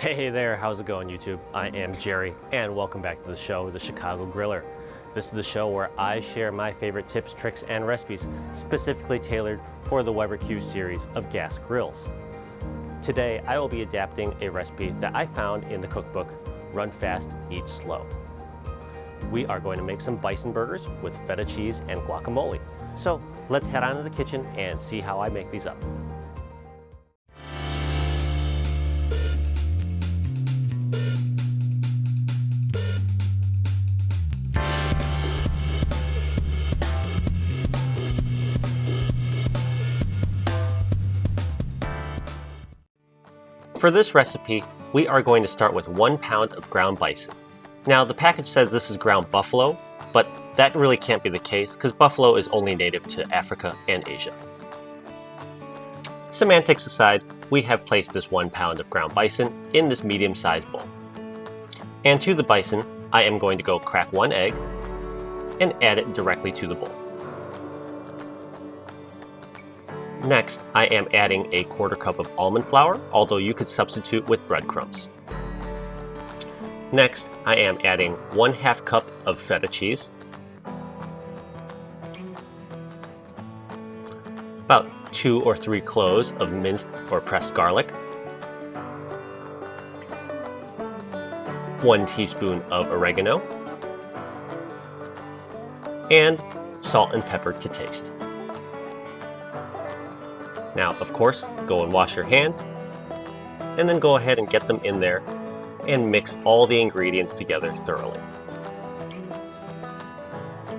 Hey there, how's it going YouTube? I am Jerry and welcome back to the show, The Chicago Griller. This is the show where I share my favorite tips, tricks, and recipes specifically tailored for the Weber Q series of gas grills. Today I will be adapting a recipe that I found in the cookbook, Run Fast, Eat Slow. We are going to make some bison burgers with feta cheese and guacamole. So let's head on to the kitchen and see how I make these up. For this recipe, we are going to start with 1 pound of ground bison. Now the package says this is ground buffalo, but that really can't be the case because buffalo is only native to Africa and Asia. Semantics aside, we have placed this 1 pound of ground bison in this medium-sized bowl. And to the bison, I am going to go crack 1 egg and add it directly to the bowl. Next, I am adding a 1/4 cup of almond flour, although you could substitute with breadcrumbs. Next, I am adding 1/2 cup of feta cheese, about 2 or 3 cloves of minced or pressed garlic, 1 teaspoon of oregano, and salt and pepper to taste. Now, of course, go and wash your hands, and then go ahead and get them in there and mix all the ingredients together thoroughly.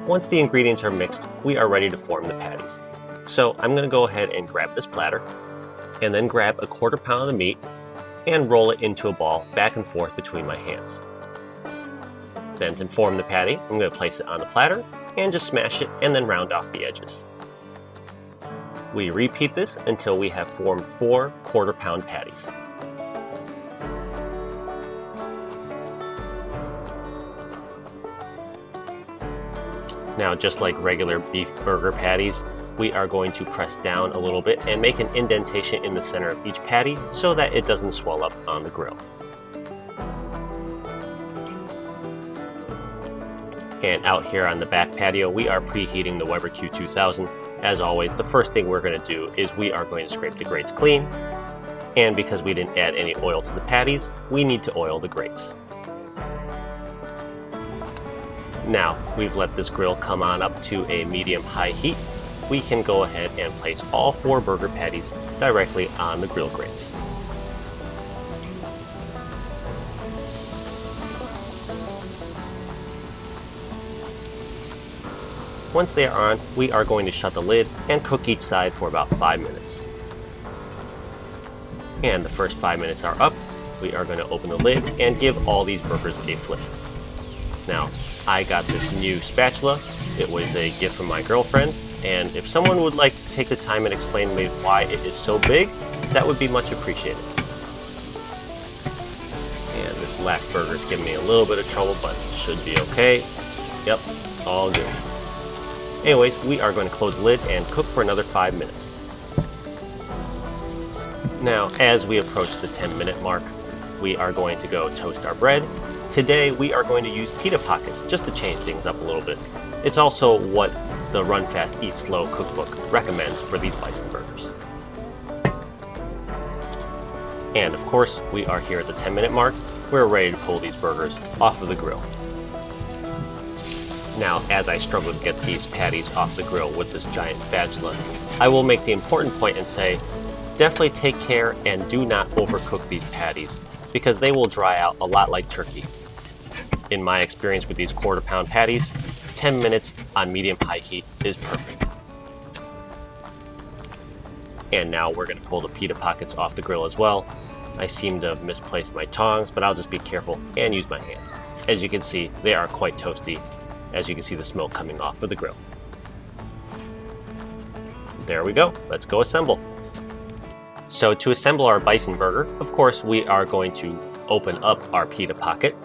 Once the ingredients are mixed, we are ready to form the patties. So I'm going to go ahead and grab this platter, and then grab a 1/4 pound of the meat and roll it into a ball back and forth between my hands. Then to form the patty, I'm going to place it on the platter and just smash it and then round off the edges. We repeat this until we have formed 4 1/4 pound patties. Now, just like regular beef burger patties, we are going to press down a little bit and make an indentation in the center of each patty so that it doesn't swell up on the grill. And out here on the back patio, we are preheating the Weber Q2000. As always, the first thing we're going to do is we are going to scrape the grates clean. And because we didn't add any oil to the patties, we need to oil the grates. Now, we've let this grill come on up to a medium-high heat. We can go ahead and place all 4 burger patties directly on the grill grates. Once they are on, we are going to shut the lid and cook each side for about 5 minutes. And the first 5 minutes are up, we are going to open the lid and give all these burgers a flip. Now, I got this new spatula. It was a gift from my girlfriend, and if someone would like to take the time and explain to me why it is so big, that would be much appreciated. And this last burger is giving me a little bit of trouble, but it should be okay. Yep, it's all good. Anyways, we are going to close the lid and cook for another 5 minutes. Now, as we approach the 10-minute mark, we are going to go toast our bread. Today, we are going to use pita pockets just to change things up a little bit. It's also what the Run Fast, Eat Slow cookbook recommends for these bison burgers. And of course, we are here at the 10-minute mark. We're ready to pull these burgers off of the grill. Now, as I struggle to get these patties off the grill with this giant spatula, I will make the important point and say, definitely take care and do not overcook these patties because they will dry out a lot like turkey. In my experience with these 1/4 pound patties, 10 minutes on medium-high heat is perfect. And now we're going to pull the pita pockets off the grill as well. I seem to have misplaced my tongs, but I'll just be careful and use my hands. As you can see, they are quite toasty. As you can see the smoke coming off of the grill. There we go, let's go assemble. So to assemble our bison burger, of course, we are going to open up our pita pocket.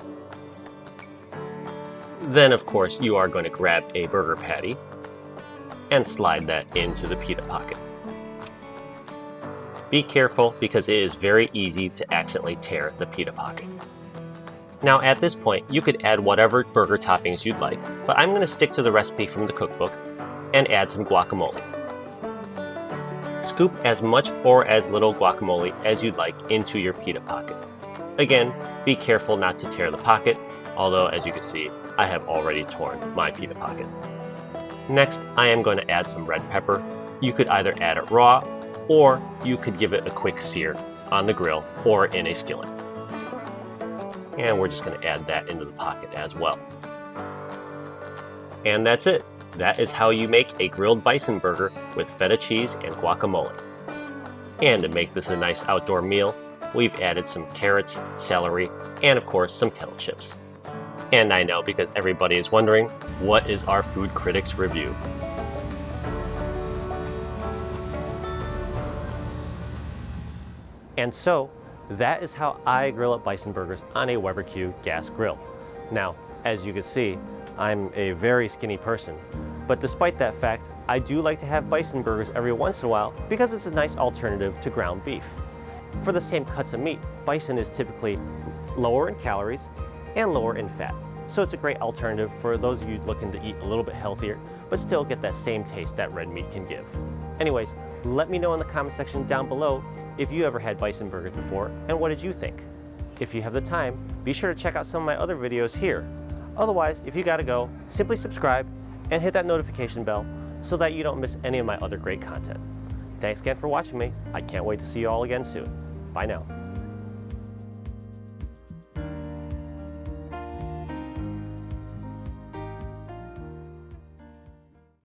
Then, of course, you are going to grab a burger patty and slide that into the pita pocket. Be careful because it is very easy to accidentally tear the pita pocket. Now at this point, you could add whatever burger toppings you'd like, but I'm going to stick to the recipe from the cookbook and add some guacamole. Scoop as much or as little guacamole as you'd like into your pita pocket. Again, be careful not to tear the pocket, although as you can see, I have already torn my pita pocket. Next, I am going to add some red pepper. You could either add it raw, or you could give it a quick sear on the grill or in a skillet. And we're just going to add that into the pocket as well. And that's it. That is how you make a grilled bison burger with feta cheese and guacamole. And to make this a nice outdoor meal, we've added some carrots, celery, and of course some kettle chips. And I know, because everybody is wondering, what is our food critics review? And so, that is how I grill up bison burgers on a Weber-Q gas grill. Now, as you can see, I'm a very skinny person, but despite that fact, I do like to have bison burgers every once in a while because it's a nice alternative to ground beef. For the same cuts of meat, bison is typically lower in calories and lower in fat, so it's a great alternative for those of you looking to eat a little bit healthier, but still get that same taste that red meat can give. Anyways, let me know in the comment section down below if you ever had bison burgers before, and what did you think? If you have the time, be sure to check out some of my other videos here. Otherwise, if you gotta go, simply subscribe and hit that notification bell so that you don't miss any of my other great content. Thanks again for watching me. I can't wait to see you all again soon. Bye now.